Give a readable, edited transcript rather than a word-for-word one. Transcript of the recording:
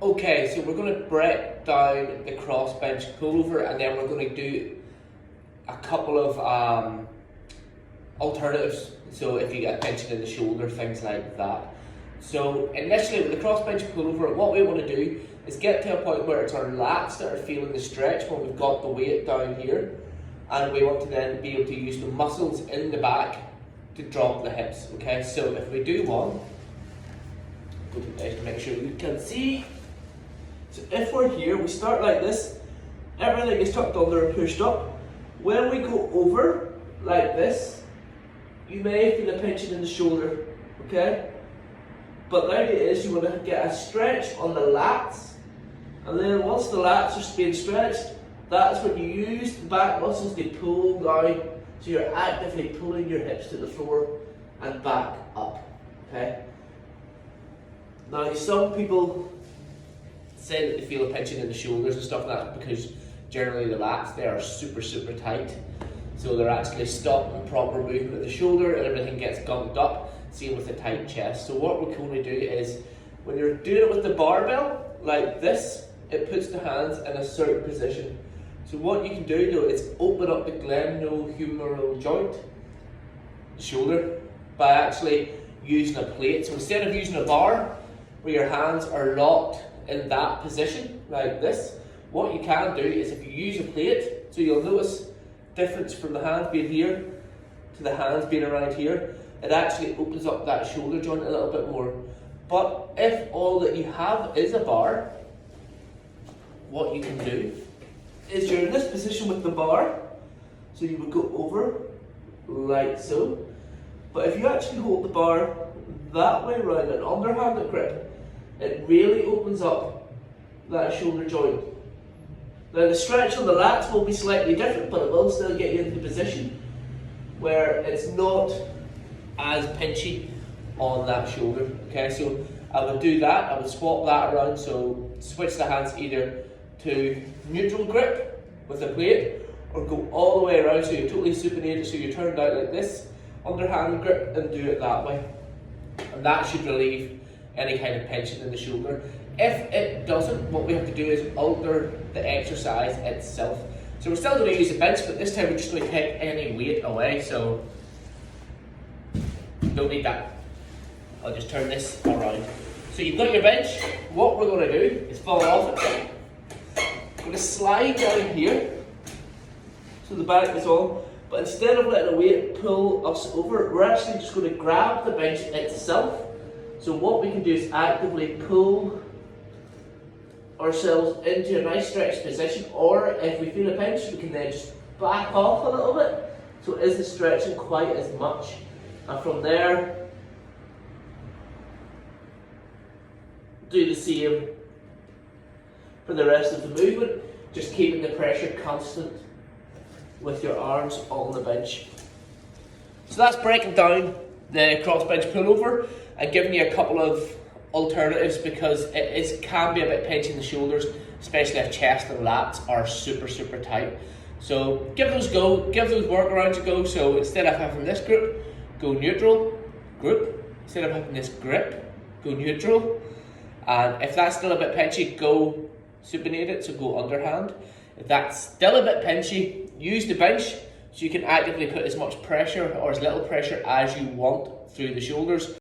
Okay, so we're going to break down the cross bench pullover, and then we're going to do a couple of alternatives. So if you get a tension in the shoulder, things like that. So initially with the cross bench pullover, what we want to do is get to a point where it's our lats that are feeling the stretch when we've got the weight down here, and we want to then be able to use the muscles in the back to drop the hips. Okay, so if we do one, go to this to make sure you can see. So if we're here, we start like this, everything is tucked under and pushed up. When we go over like this, you may feel a pinching in the shoulder, okay? But the idea is you want to get a stretch on the lats, and then once the lats are being stretched, that's when you use the back muscles to pull down, so you're actively pulling your hips to the floor and back up, okay? Now some people say that they feel a pinching in the shoulders and stuff like that because generally the lats, they are super tight. So they're actually stopping proper movement of the shoulder and everything gets gunked up, same with the tight chest. So what we're going to do is, when you're doing it with the barbell, like this, it puts the hands in a certain position. So what you can do though is open up the glenohumeral joint, shoulder, by actually using a plate. So instead of using a bar, where your hands are locked in that position, like this, what you can do is if you use a plate, so you'll notice difference from the hands being here to the hands being around here, it actually opens up that shoulder joint a little bit more. But if all that you have is a bar, what you can do is you're in this position with the bar, so you would go over like so. But if you actually hold the bar that way around, an underhanded grip, it really opens up that shoulder joint. Now the stretch on the lats will be slightly different, but it will still get you into the position where it's not as pinchy on that shoulder. Okay, so I would do that, I would swap that around, so switch the hands either to neutral grip with a plate, or go all the way around so you're totally supinated, so you're turned out like this, underhand grip, and do it that way. And that should relieve any kind of pinching in the shoulder. If it doesn't, what we have to do is alter the exercise itself. So we're still going to use the bench, but this time we're just going to take any weight away, so don't need that. I'll just turn this around. So you've got your bench. What we're going to do is fall off it. We're going to slide down here, so the back is on, but instead of letting the weight pull us over, we're actually just going to grab the bench itself. So what we can do is actively pull ourselves into a nice stretched position, or if we feel a pinch, we can then just back off a little bit, so it isn't stretching quite as much. And from there, do the same for the rest of the movement, just keeping the pressure constant with your arms on the bench. So that's breaking down the cross bench pullover and giving you a couple of alternatives, because it can be a bit pinchy in the shoulders, especially if chest and lats are super tight. So give those workarounds a go. So instead of having this grip, go neutral, group. Instead of having this grip, go neutral. And if that's still a bit pinchy, go supinated, so go underhand. If that's still a bit pinchy, use the bench so you can actively put as much pressure or as little pressure as you want through the shoulders.